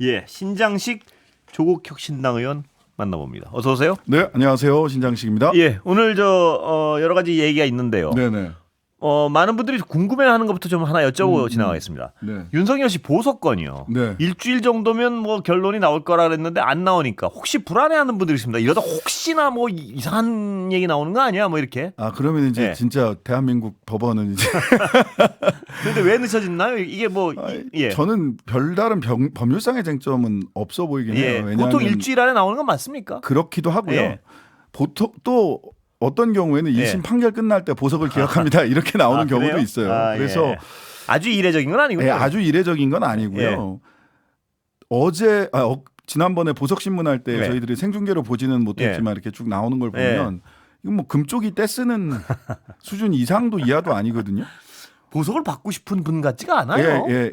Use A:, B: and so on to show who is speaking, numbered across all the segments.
A: 예, 신장식 조국혁신당 의원 만나봅니다. 어서 오세요.
B: 네, 안녕하세요. 신장식입니다.
A: 예, 오늘 여러 가지 얘기가 있는데요.
B: 네네.
A: 많은 분들이 궁금해하는 것부터 좀 하나 여쭤보고 지나가겠습니다.
B: 네.
A: 윤석열 씨 보석건이요.
B: 네.
A: 일주일 정도면 뭐 결론이 나올 거라 그랬는데 안 나오니까 혹시 불안해하는 분들이 있습니다. 이러다 혹시나 뭐 이상한 얘기 나오는 거 아니야? 뭐 이렇게.
B: 아, 그러면 이제
A: 네.
B: 진짜 대한민국 법원은 이제
A: 근데 왜 늦어졌나요? 이게 뭐 예.
B: 저는 별다른 법률상의 쟁점은 없어 보이긴
A: 예.
B: 해요. 왜냐하면
A: 보통 일주일 안에 나오는 건 맞습니까?
B: 그렇기도 하고요.
A: 예.
B: 보통 또 어떤 경우에는 1심 판결 끝날 때 보석을 기각합니다. 이렇게 나오는 경우도
A: 그래요?
B: 있어요.
A: 그래서
B: 그래서
A: 아주 이례적인 건 아니고요.
B: 예, 아주 이례적인 건 아니고요. 지난번에 보석 신문할 때
A: 네.
B: 저희들이 생중계로 보지는 못했지만 이렇게 쭉 나오는 걸 보면 이건 뭐 금쪽이 떼쓰는 수준 이상도 이하도 아니거든요.
A: 보석을 받고 싶은 분 같지가 않아요.
B: 예.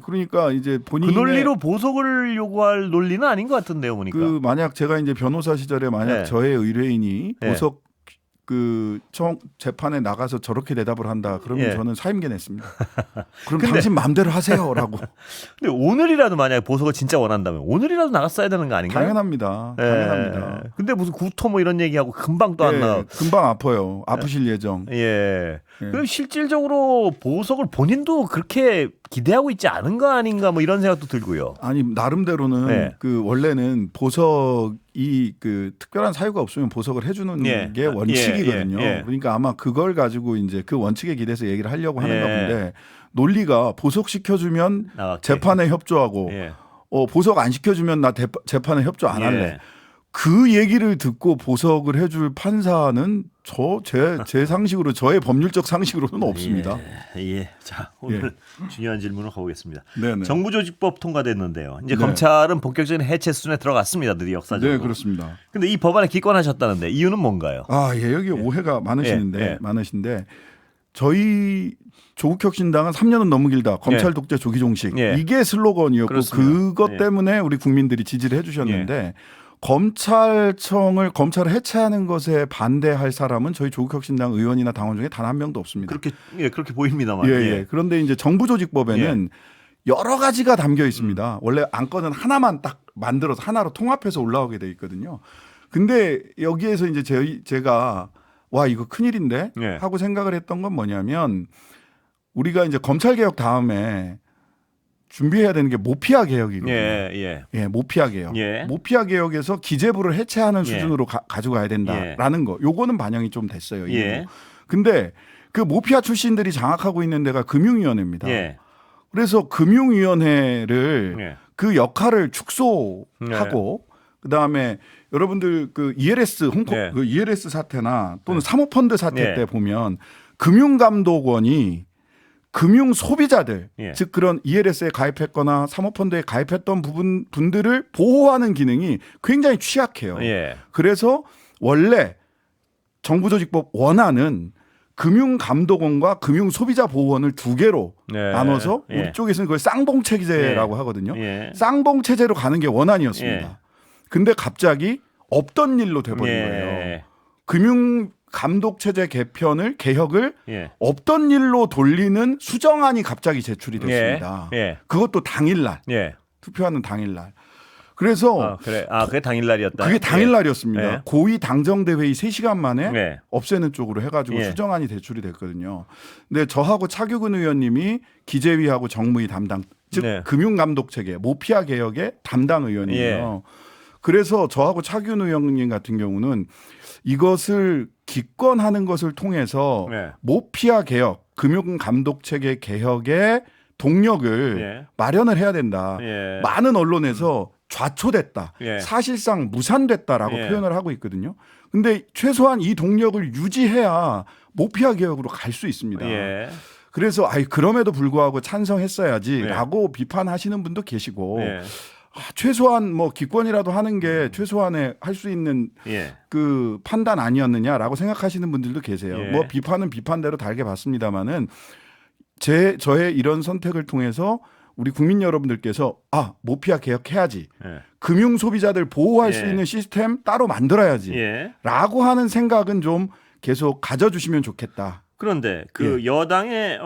B: 그러니까 이제 본인의
A: 그 논리로 보석을 요구할 논리는 아닌 것 같은데요, 보니까.
B: 그 만약 제가 이제 변호사 시절에 만약 저의 의뢰인이 보석 그 재판에 나가서 저렇게 대답을 한다 그러면 저는 사임계 냈습니다. 그럼 당신 마음대로 하세요라고.
A: 근데 오늘이라도 만약에 보석을 진짜 원한다면 오늘이라도 나갔어야 되는 거 아닌가요?
B: 당연합니다. 당연합니다.
A: 근데 무슨 구토 뭐 이런 얘기하고 금방 또 안 나가.
B: 금방 아파요. 아프실 예정.
A: 그럼 실질적으로 보석을 본인도 그렇게 기대하고 있지 않은 거 아닌가 뭐 이런 생각도 들고요.
B: 아니 나름대로는 그 원래는 보석이 그 특별한 사유가 없으면 보석을 해주는 게 원칙이거든요. 그러니까 아마 그걸 가지고 이제 그 원칙에 기대서 얘기를 하려고 하는 건데 논리가 보석 시켜주면 재판에 협조하고 보석 안 시켜주면 나 재판에 협조 안 할래. 그 얘기를 듣고 보석을 해줄 판사는 제 상식으로 저의 법률적 상식으로는 없습니다.
A: 자 오늘 중요한 질문을 가보겠습니다.
B: 네네.
A: 정부조직법 통과됐는데요. 이제 검찰은 본격적인 해체 수준에 들어갔습니다. 드디어 역사적으로.
B: 네, 그렇습니다.
A: 근데 이 법안에 기권하셨다는데 이유는 뭔가요?
B: 여기 오해가 많으신데 저희 조국혁신당은 3년은 너무 길다. 검찰 독재 조기 종식. 이게 슬로건이었고
A: 그렇습니다.
B: 그것 때문에 우리 국민들이 지지를 해주셨는데 검찰을 해체하는 것에 반대할 사람은 저희 조국혁신당 의원이나 당원 중에 단 한 명도 없습니다.
A: 그렇게 보입니다만.
B: 그런데 이제 정부조직법에는 여러 가지가 담겨 있습니다. 원래 안건은 하나만 딱 만들어서 하나로 통합해서 올라오게 돼 있거든요. 근데 여기에서 이제 제가 와 이거 큰일인데 하고 생각을 했던 건 뭐냐면 우리가 이제 검찰개혁 다음에 준비해야 되는 게 모피아 개혁이거든요. 모피아 개혁. 모피아 개혁에서 기재부를 해체하는 수준으로 가지고 가야 된다라는 거. 요거는 반영이 좀 됐어요. 근데 그 모피아 출신들이 장악하고 있는 데가 금융위원회입니다. 그래서 금융위원회를 그 역할을 축소하고 그다음에 여러분들 그 ELS 홍콩 그 ELS 사태나 또는 사모펀드 사태 때 보면 금융감독원이 금융 소비자들 즉 그런 ELS에 가입했거나 사모펀드에 가입했던 분들을 보호하는 기능이 굉장히 취약해요. 그래서 원래 정부조직법 원안은 금융감독원과 금융소비자보호원을 두 개로 나눠서 우리 쪽에서는 그걸 쌍봉체제라고 하거든요. 쌍봉체제로 가는 게 원안이었습니다. 근데 갑자기 없던 일로 돼버린 거예요. 금융감독체제 개혁을 없던 일로 돌리는 수정안이 갑자기 제출이 됐습니다. 그것도 당일날 투표하는 당일날. 그래서
A: 그게 당일날이었다.
B: 그게 당일날이었습니다. 고위 당정대 회의 3시간 만에 없애는 쪽으로 해가지고 수정안이 제출이 됐거든요. 근데 저하고 차규근 의원님이 기재위하고 정무위 담당, 즉 금융감독체계 모피아 개혁의 담당 의원이에요. 그래서 저하고 차규근 의원님 같은 경우는 이것을 기권하는 것을 통해서 모피아 개혁, 금융감독체계 개혁의 동력을 마련을 해야 된다. 많은 언론에서 좌초됐다. 사실상 무산됐다라고 표현을 하고 있거든요. 근데 최소한 이 동력을 유지해야 모피아 개혁으로 갈 수 있습니다. 그래서 그럼에도 불구하고 찬성했어야지라고 비판하시는 분도 계시고 최소한 뭐 기권이라도 하는 게 최소한의 할 수 있는 그 판단 아니었느냐라고 생각하시는 분들도 계세요. 뭐 비판은 비판대로 달게 봤습니다마는 저의 이런 선택을 통해서 우리 국민 여러분들께서 모피아 개혁해야지. 금융 소비자들 보호할 수 있는 시스템 따로 만들어야지. 라고 하는 생각은 좀 계속 가져주시면 좋겠다.
A: 그런데 그 여당의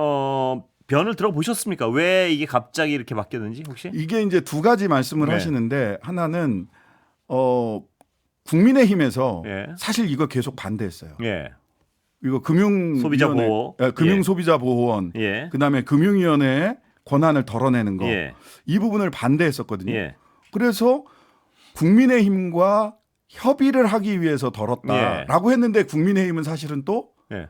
A: 변을 들어보셨습니까? 왜 이게 갑자기 이렇게 바뀌었는지 혹시?
B: 이게 이제 두 가지 말씀을
A: 네.
B: 하시는데 하나는 국민의힘에서
A: 예.
B: 사실 이거 계속 반대했어요.
A: 예.
B: 이거 금융
A: 소비자 보호.
B: 금융
A: 예.
B: 소비자 보호원,
A: 예.
B: 그다음에 금융위원회의 권한을 덜어내는 거,
A: 예.
B: 이 부분을 반대했었거든요.
A: 예.
B: 그래서 국민의힘과 협의를 하기 위해서 덜었다라고 했는데 국민의힘은 사실은 또
A: 예.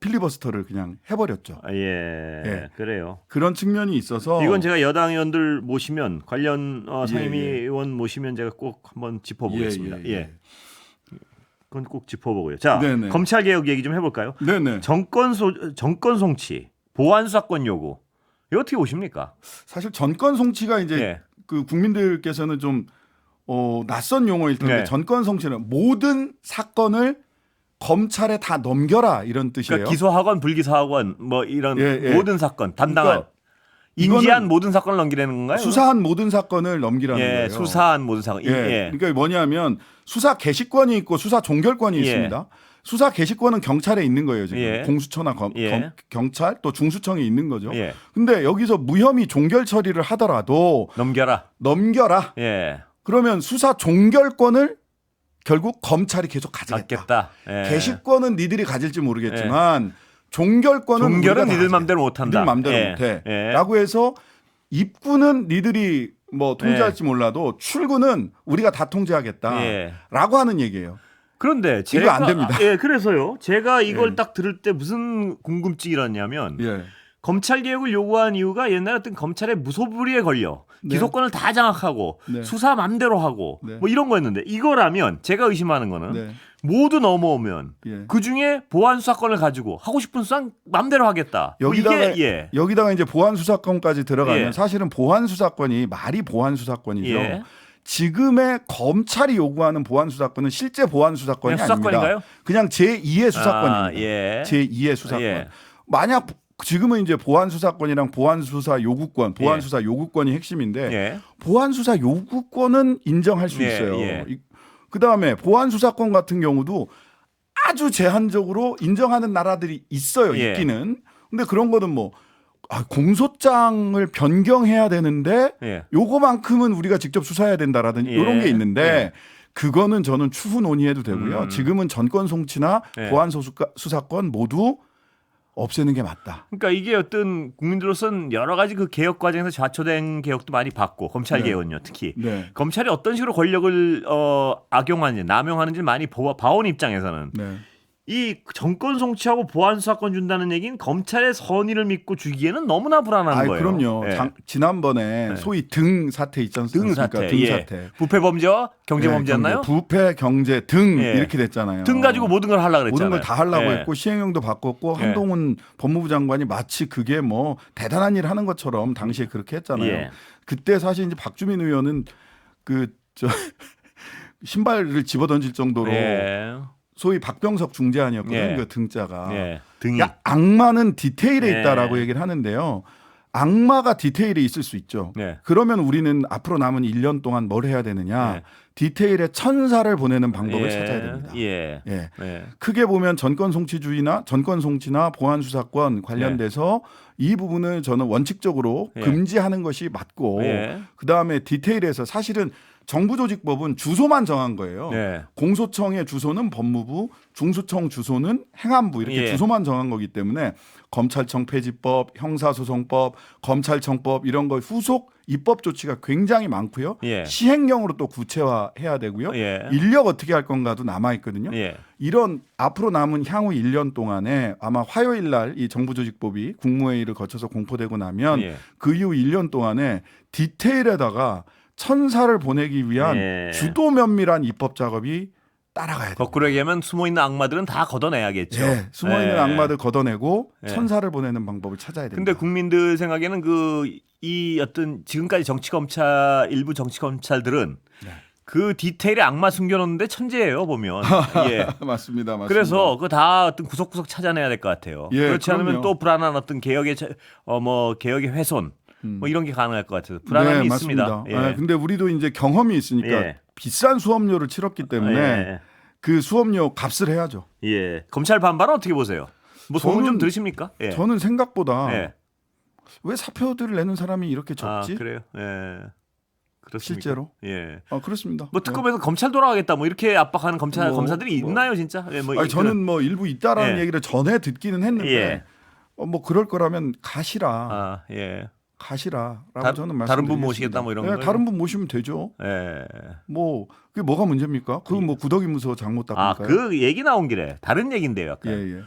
B: 필리버스터를 그냥 해버렸죠.
A: 아, 예.
B: 예.
A: 그래요.
B: 그런 측면이 있어서
A: 이건 제가 여당 의원들 모시면 관련 상임위
B: 예.
A: 의원 모시면 제가 꼭 한번 짚어보겠습니다.
B: 예.
A: 예. 그건 꼭 짚어보고요. 자,
B: 네네.
A: 검찰 개혁 얘기 좀 해볼까요?
B: 네네.
A: 정권 송치, 보안 수사권 요구. 이거 어떻게 보십니까?
B: 사실 전권 송치가 이제
A: 예.
B: 그 국민들께서는 좀 낯선 용어일 텐데
A: 네.
B: 전권 송치는 모든 사건을 검찰에 다 넘겨라 이런 뜻이에요.
A: 그러니까 기소하건 불기소하건 뭐 이런
B: 예.
A: 모든 사건 담당한
B: 그러니까
A: 인지한
B: 이거는
A: 모든 사건을 넘기라는 건가요?
B: 수사한 모든 사건을 넘기라는
A: 예,
B: 거예요.
A: 수사한 모든 사건.
B: 예. 그러니까 뭐냐면 수사 개시권이 있고 수사 종결권이
A: 예.
B: 있습니다. 수사 개시권은 경찰에 있는 거예요, 지금.
A: 예.
B: 공수처나
A: 예.
B: 경찰 또 중수청에 있는 거죠.
A: 예.
B: 근데 여기서 무혐의 종결 처리를 하더라도
A: 넘겨라.
B: 넘겨라.
A: 예.
B: 그러면 수사 종결권을 결국 검찰이 계속 가지겠다.
A: 갖겠다. 예.
B: 개시권은 니들이 가질지 모르겠지만 종결권은
A: 종결은
B: 우리가 다
A: 니들
B: 가지겠다.
A: 맘대로 못 한다.
B: 니들 맘대로
A: 예.
B: 못해.
A: 예.
B: 라고 해서 입구는 니들이 뭐 통제할지 몰라도 출구는 우리가 다 통제하겠다.
A: 예.
B: 라고 하는 얘기예요.
A: 그런데
B: 이거 안 됩니다.
A: 예, 그래서요. 제가 이걸
B: 예.
A: 딱 들을 때 무슨 궁금증이 일었냐면
B: 예.
A: 검찰 개혁을 요구한 이유가 옛날 어떤 검찰의 무소불위에 걸려
B: 네.
A: 기소권을 다 장악하고
B: 네.
A: 수사 맘대로 하고
B: 네.
A: 뭐 이런 거였는데 이거라면 제가 의심하는 거는
B: 네.
A: 모두 넘어오면
B: 예.
A: 그 중에 보안 수사권을 가지고 하고 싶은 수사 맘대로 하겠다. 뭐
B: 여기다가
A: 이게
B: 여기다가 이제 보안 수사권까지 들어가면
A: 예.
B: 사실은 보안 수사권이 말이 보안 수사권이죠.
A: 예.
B: 지금의 검찰이 요구하는 보안 수사권은 실제 보안 수사권이
A: 그냥
B: 아닙니다.
A: 수사권인가요?
B: 그냥 제2의 수사권입니다.
A: 아, 예.
B: 제2의 수사권.
A: 예.
B: 만약 지금은 이제 보안 수사권이랑 보안 수사 요구권, 보안
A: 예.
B: 수사 요구권이 핵심인데
A: 예.
B: 보안 수사 요구권은 인정할 수
A: 예,
B: 있어요.
A: 예.
B: 그다음에 보안 수사권 같은 경우도 아주 제한적으로 인정하는 나라들이 있어요.
A: 예.
B: 있기는. 근데 그런 거는 뭐 공소장을 변경해야 되는데
A: 예.
B: 요거만큼은 우리가 직접 수사해야 된다라든지
A: 예.
B: 이런 게 있는데
A: 예.
B: 그거는 저는 추후 논의해도 되고요. 지금은 전권 송치나
A: 예.
B: 보안 수사권 모두 없애는 게 맞다.
A: 그러니까 이게 어떤 국민들로서는 여러 가지 그 개혁 과정에서 좌초된 개혁도 많이 봤고 검찰
B: 네.
A: 개혁은요 특히
B: 네.
A: 검찰이 어떤 식으로 권력을 악용하는지 남용하는지 많이 봐온 입장에서는
B: 네.
A: 이 정권 송치하고 보안 수사권 준다는 얘기는 검찰의 선의를 믿고 주기에는 너무나 불안한 거예요.
B: 그럼요.
A: 예.
B: 지난번에
A: 네.
B: 소위 등 사태 있지 않습니까?
A: 등 사태,
B: 등
A: 예.
B: 사태.
A: 부패 범죄와 경제
B: 네,
A: 범죄였나요?
B: 부패, 경제 등
A: 예.
B: 이렇게 됐잖아요.
A: 등 가지고 모든 걸 하려고 그랬잖아요.
B: 모든 걸 다 하려고
A: 예.
B: 했고 시행령도 바꿨고
A: 예.
B: 한동훈 법무부 장관이 마치 그게 뭐 대단한 일 하는 것처럼 당시에 그렇게 했잖아요.
A: 예.
B: 그때 사실 이제 박주민 의원은 신발을 집어던질 정도로
A: 예.
B: 소위 박병석 중재안이었거든요.
A: 예.
B: 그 등자가.
A: 예. 등이
B: 야, 악마는 디테일에
A: 예.
B: 있다라고 얘기를 하는데요. 악마가 디테일에 있을 수 있죠.
A: 예.
B: 그러면 우리는 앞으로 남은 1년 동안 뭘 해야 되느냐.
A: 예.
B: 디테일에 천사를 보내는 방법을
A: 예.
B: 찾아야 됩니다.
A: 예.
B: 예.
A: 예.
B: 크게 보면 전권 송치나 보안 수사권 관련돼서 이 부분을 저는 원칙적으로
A: 예.
B: 금지하는 것이 맞고
A: 예.
B: 그다음에 디테일에서 사실은 정부조직법은 주소만 정한 거예요.
A: 예.
B: 공소청의 주소는 법무부, 중수청 주소는 행안부 이렇게
A: 예.
B: 주소만 정한 거기 때문에 검찰청 폐지법, 형사소송법, 검찰청법 이런 거 후속 입법 조치가 굉장히 많고요.
A: 예.
B: 시행령으로 또 구체화해야 되고요.
A: 예.
B: 인력 어떻게 할 건가도 남아 있거든요.
A: 예.
B: 이런 앞으로 남은 향후 1년 동안에 아마 화요일 날 이 정부조직법이 국무회의를 거쳐서 공포되고 나면
A: 예.
B: 그 이후 1년 동안에 디테일에다가 천사를 보내기 위한
A: 예.
B: 주도 면밀한 입법 작업이 따라가야 돼요.
A: 거꾸로 얘기하면 숨어 있는 악마들은 다 걷어내야겠죠.
B: 예, 숨어있는
A: 예.
B: 악마들 걷어내고
A: 예.
B: 천사를 보내는 방법을 찾아야 됩니다.
A: 근데 국민들 생각에는 이 어떤 지금까지 일부 정치 검찰들은
B: 네.
A: 그 디테일에 악마 숨겨놓는데 천재예요 보면. 예.
B: 맞습니다.
A: 그래서 그거 다 어떤 구석구석 찾아내야 될 것 같아요.
B: 예,
A: 그렇지 않으면
B: 그럼요.
A: 또 불안한 어떤 개혁의 훼손 뭐 이런 게 가능할 것 같아서 불안함이
B: 네,
A: 있습니다.
B: 맞습니다.
A: 예.
B: 근데 우리도 이제 경험이 있으니까
A: 예.
B: 비싼 수업료를 치렀기 때문에
A: 예.
B: 그 수업료 값을 해야죠.
A: 예. 검찰 반발은 어떻게 보세요? 뭐 소문 좀
B: 저는-
A: 들으십니까? 예.
B: 저는 생각보다
A: 예.
B: 왜 사표들을 내는 사람이 이렇게 적지?
A: 아, 그래요? 예. 그렇습니까?
B: 실제로?
A: 예.
B: 그렇습니다.
A: 뭐 특검에서 검찰 돌아가겠다 뭐 이렇게 압박하는 검사들이
B: 뭐.
A: 있나요, 진짜? 예, 뭐
B: 저는 뭐 일부 있다라는
A: 예.
B: 얘기를 전에 듣기는 했는데
A: 예.
B: 뭐 그럴 거라면 가시라.
A: 예.
B: 가시라라고 저는 말씀드리겠습니다.
A: 다른 분 모시겠다 뭐 이런
B: 네,
A: 거예요?
B: 다른 분 모시면 되죠.
A: 예.
B: 뭐 그게 뭐가 문제입니까? 그 뭐 구더기 무서워 장못 닦을까요?
A: 그 얘기 나온 길에 다른 얘기인데요, 약간.
B: 예.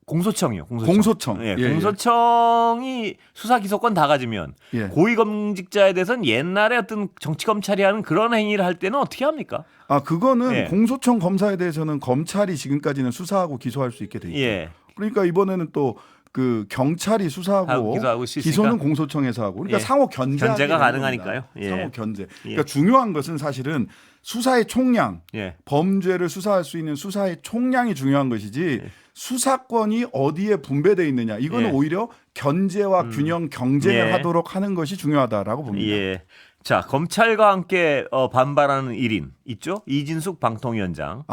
A: 공소청이요.
B: 공소청.
A: 예, 공소청이 수사 기소권 다 가지면
B: 예.
A: 고위검직자에 대해서는 옛날에 어떤 정치 검찰이 하는 그런 행위를 할 때는 어떻게 합니까?
B: 그거는
A: 예.
B: 공소청 검사에 대해서는 검찰이 지금까지는 수사하고 기소할 수 있게 돼 있죠.
A: 예.
B: 그러니까 이번에는 또 그 경찰이 수사하고
A: 기소하고 있으니까.
B: 기소는 공소청에서 하고 그러니까
A: 예.
B: 상호 견제가
A: 가능하니까요. 예.
B: 상호 견제.
A: 예.
B: 그러니까 중요한 것은 사실은 수사의 총량,
A: 예.
B: 범죄를 수사할 수 있는 수사의 총량이 중요한 것이지
A: 예.
B: 수사권이 어디에 분배돼 있느냐 이거는
A: 예.
B: 오히려 견제와 균형 경쟁을
A: 예.
B: 하도록 하는 것이 중요하다라고 봅니다.
A: 예. 자, 검찰과 함께 반발하는 1인 있죠? 이진숙 방통위원장.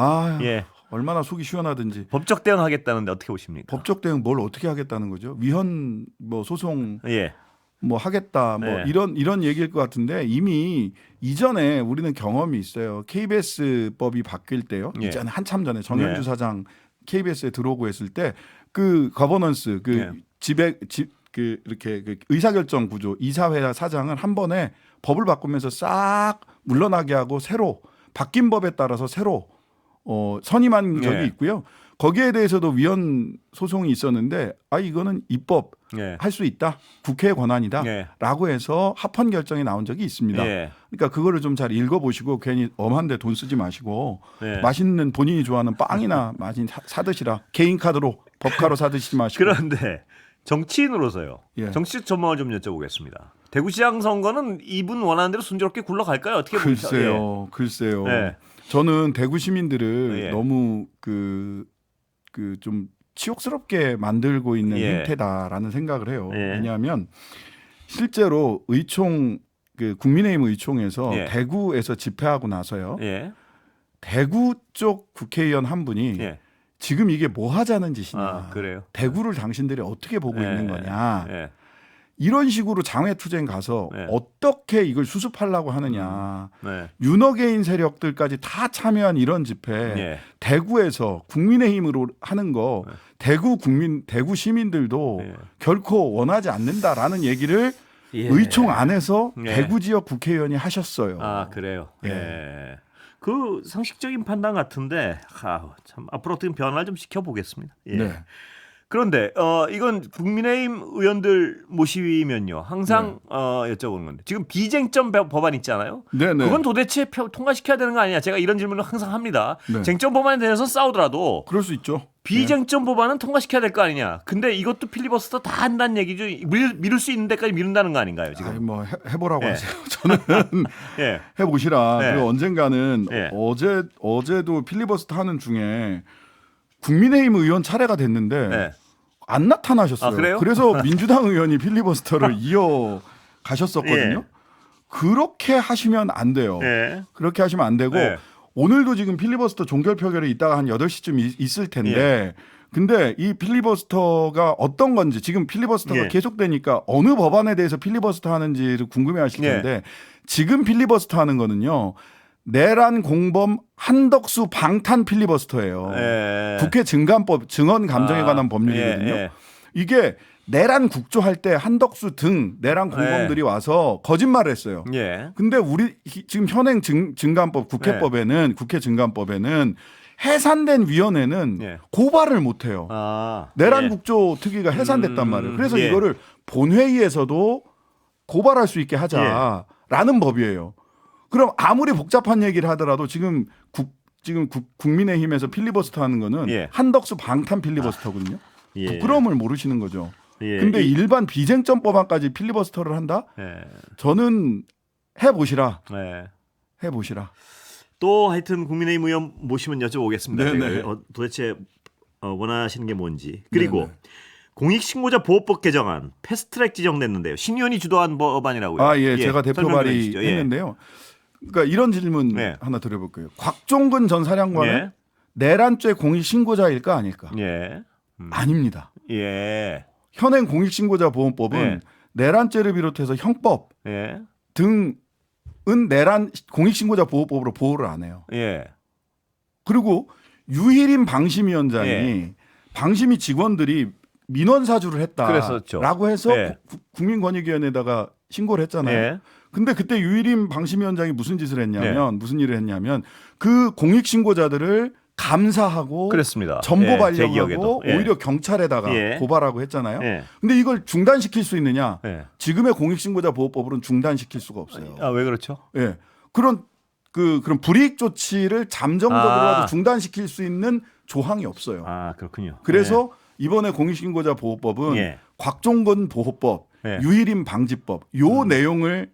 A: 예.
B: 얼마나 속이 시원하든지
A: 법적 대응하겠다는데 어떻게 보십니까?
B: 법적 대응 뭘 어떻게 하겠다는 거죠? 위헌 뭐 소송
A: 예.
B: 뭐 하겠다 뭐
A: 네.
B: 이런 얘기일 것 같은데 이미 이전에 우리는 경험이 있어요. KBS 법이 바뀔 때요.
A: 예.
B: 이전에 한참 전에 정현주
A: 네.
B: 사장 KBS에 들어오고 했을 때 그 거버넌스
A: 예.
B: 이렇게 그 의사결정 구조 이사회 사장을 한 번에 법을 바꾸면서 싹 물러나게 하고 새로 바뀐 법에 따라서 새로 선임한 적이
A: 예.
B: 있고요. 거기에 대해서도 위헌 소송이 있었는데 이거는 입법
A: 예.
B: 할 수 있다. 국회의 권한이다라고 해서 합헌 결정이 나온 적이 있습니다.
A: 예.
B: 그러니까 그거를 좀 잘 읽어보시고 괜히 엄한데 돈 쓰지 마시고
A: 예.
B: 맛있는 본인이 좋아하는 빵이나 많이 사드시라. 개인 카드로 법카로 사드시지 마시고.
A: 그런데 정치인으로서요.
B: 예.
A: 정치적 전망을 좀 여쭤보겠습니다. 대구시장 선거는 이분 원하는 대로 순조롭게 굴러갈까요? 어떻게 보세요?
B: 글쎄요.
A: 예.
B: 저는 대구 시민들을
A: 예.
B: 너무 그 좀 치욕스럽게 만들고 있는
A: 예.
B: 행태다라는 생각을 해요.
A: 예.
B: 왜냐하면 실제로 의총 그 국민의힘 의총에서
A: 예.
B: 대구에서 집회하고 나서요.
A: 예.
B: 대구 쪽 국회의원 한 분이
A: 예.
B: 지금 이게 뭐 하자는 짓이냐.
A: 그래요.
B: 대구를 당신들이 어떻게 보고 있는 거냐.
A: 예.
B: 이런 식으로 장외투쟁 가서
A: 네.
B: 어떻게 이걸 수습하려고 하느냐.
A: 네.
B: 윤어게인 세력들까지 다 참여한 이런 집회
A: 예.
B: 대구에서 국민의힘으로 하는 거
A: 네.
B: 대구 시민들도
A: 예.
B: 결코 원하지 않는다라는 얘기를
A: 예.
B: 의총 안에서
A: 예.
B: 대구 지역 국회의원이 하셨어요.
A: 그래요.
B: 예.
A: 예. 그 상식적인 판단 같은데 참 앞으로 어떻게 변화를 좀 시켜보겠습니다. 예.
B: 네.
A: 그런데 이건 국민의힘 의원들 모시면요 항상 여쭤보는 건데 지금 비쟁점 법안 있잖아요.
B: 네네.
A: 그건 도대체 통과시켜야 되는 거 아니냐? 제가 이런 질문을 항상 합니다.
B: 네.
A: 쟁점 법안에 대해서 싸우더라도
B: 그럴 수 있죠.
A: 비쟁점 법안은 통과시켜야 될 거 아니냐? 근데 이것도 필리버스터 다 한다는 얘기죠. 미룰 수 있는 데까지 미룬다는 거 아닌가요? 지금?
B: 뭐 해보라고
A: 예.
B: 하세요. 저는
A: 예.
B: 해보시라.
A: 예.
B: 그리고 언젠가는
A: 예.
B: 어제도 필리버스터 하는 중에 국민의힘 의원 차례가 됐는데
A: 예.
B: 안 나타나셨어요.
A: 그래요?
B: 그래서 민주당 의원이 필리버스터를 이어 가셨었거든요.
A: 예.
B: 그렇게 하시면 안 돼요.
A: 예.
B: 그렇게 하시면 안 되고
A: 예.
B: 오늘도 지금 필리버스터 종결 표결이 있다가 한 8시쯤 있을 텐데
A: 예.
B: 근데 이 필리버스터가 어떤 건지 지금 필리버스터가
A: 예.
B: 계속되니까 어느 법안에 대해서 필리버스터 하는지를 궁금해하실
A: 예.
B: 텐데 지금 필리버스터 하는 거는요. 내란 공범 한덕수 방탄 필리버스터예요.
A: 예.
B: 국회 증언 감정에 관한 법률이거든요.
A: 예.
B: 이게 내란 국조할 때 한덕수 등 내란 공범들이 와서 거짓말을 했어요.
A: 예.
B: 근데 우리 지금 현행 증감법 국회법에는 국회 증감법에는 해산된 위원회는
A: 예.
B: 고발을 못 해요. 내란
A: 예.
B: 국조 특위가 해산됐단 말이에요. 그래서
A: 예.
B: 이거를 본회의에서도 고발할 수 있게 하자라는 법이에요. 그럼 아무리 복잡한 얘기를 하더라도 지금 국민의힘에서 필리버스터 하는 거는
A: 예.
B: 한덕수 방탄 필리버스터거든요.
A: 예.
B: 부끄러움을 모르시는 거죠.
A: 예.
B: 근데 일반 비쟁점 법안까지 필리버스터를 한다?
A: 예.
B: 저는 해보시라.
A: 예.
B: 해보시라.
A: 또 하여튼 국민의힘 의원 모시면 여쭤보겠습니다.
B: 네네.
A: 제가 도대체 원하시는 게 뭔지. 그리고
B: 네네.
A: 공익신고자 보호법 개정안 패스트트랙 지정됐는데요. 신 의원이 주도한 법안이라고요.
B: 예, 제가 대표
A: 설명 좀
B: 발의
A: 해주시죠.
B: 했는데요. 그러니까 이런 질문
A: 네.
B: 하나 드려볼게요. 곽종근 전 사령관은
A: 예.
B: 내란죄 공익신고자일까 아닐까?
A: 예.
B: 아닙니다.
A: 예.
B: 현행 공익신고자 보호법은
A: 예.
B: 내란죄를 비롯해서 형법
A: 예.
B: 등은 내란 공익신고자 보호법으로 보호를 안 해요.
A: 예.
B: 그리고 유일인 방심위원장이
A: 예.
B: 방심위 직원들이 민원 사주를
A: 그랬었죠.
B: 했다라고 해서
A: 예.
B: 국민권익위원회에다가 신고를 했잖아요.
A: 예.
B: 근데 그때 유일인 방심위원장이 무슨 짓을 했냐면
A: 예.
B: 무슨 일을 했냐면 그 공익신고자들을 감사하고
A: 그랬습니다.
B: 전보
A: 예, 제
B: 발령하고
A: 기억에도. 예.
B: 오히려 경찰에다가
A: 예.
B: 고발하고 했잖아요.
A: 예.
B: 근데 이걸 중단시킬 수 있느냐?
A: 예.
B: 지금의 공익신고자 보호법으로는 중단시킬 수가 없어요.
A: 아, 왜 그렇죠?
B: 예. 그런 불이익 조치를 잠정적으로라도
A: 아.
B: 중단시킬 수 있는 조항이 없어요.
A: 아, 그렇군요.
B: 그래서 이번에 공익신고자 보호법은
A: 예.
B: 곽종건 보호법,
A: 예.
B: 유일인 방지법 요 내용을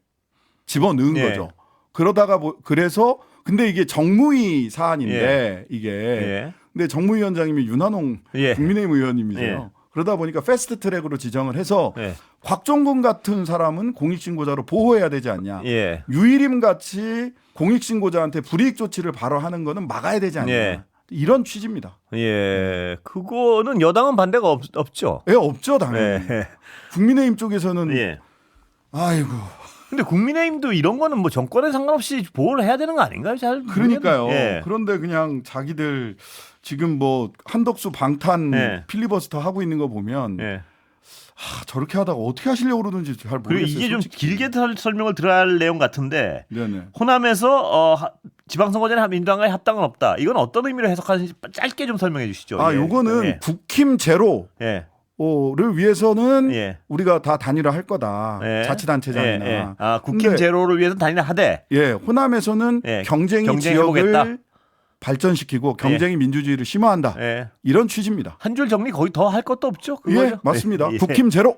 B: 집어넣은
A: 예.
B: 거죠. 그러다가 그래서 근데 이게 정무위 사안인데 이게
A: 예.
B: 근데 정무위원장님이 윤한홍
A: 예.
B: 국민의힘 의원님이세요.
A: 예.
B: 그러다 보니까 패스트트랙으로 지정을 해서
A: 예.
B: 곽종근 같은 사람은 공익신고자로 보호해야 되지 않냐.
A: 예.
B: 유일임 같이 공익신고자한테 불이익 조치를 바로 하는 거는 막아야 되지 않냐.
A: 예.
B: 이런 취지입니다.
A: 예. 그거는 여당은 반대가 없죠.
B: 예, 없죠 당연히.
A: 예.
B: 국민의힘 쪽에서는
A: 예.
B: 아이고
A: 근데 국민의힘도 이런 거는 뭐 정권에 상관없이 보호를 해야 되는 거 아닌가요? 잘
B: 그러니까요.
A: 모르겠네. 예.
B: 그런데 그냥 자기들 지금 뭐 한덕수 방탄
A: 예.
B: 필리버스터 하고 있는 거 보면
A: 예.
B: 저렇게 하다가 어떻게 하시려고 그러는지 잘
A: 그리고
B: 모르겠어요.
A: 이게 좀
B: 솔직히.
A: 길게 설명을 들어야 할 내용 같은데
B: 네네.
A: 호남에서 지방선거 전에 민주당과의 합당은 없다. 이건 어떤 의미로 해석하는지 짧게 좀 설명해 주시죠. 예.
B: 요거는
A: 예.
B: 국힘 제로를
A: 예.
B: 위해서는
A: 예.
B: 우리가 다 단일화 할 거다.
A: 예.
B: 자치단체장이나.
A: 예. 예. 아, 국힘
B: 근데
A: 제로를 위해서 단일화 하되.
B: 호남에서는
A: 예.
B: 경쟁이
A: 경쟁해보겠다.
B: 지역을 발전시키고 경쟁이 민주주의를 심화한다.
A: 예.
B: 이런 취지입니다.
A: 한 줄 정리 거의 더 할 것도 없죠.
B: 예,
A: 그거죠?
B: 맞습니다.
A: 예.
B: 국힘 제로.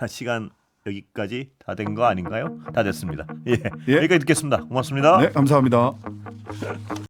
A: 시간 여기까지 다 된 거 아닌가요? 다 됐습니다. 예.
B: 예.
A: 여기까지 듣겠습니다. 고맙습니다.
B: 네, 감사합니다.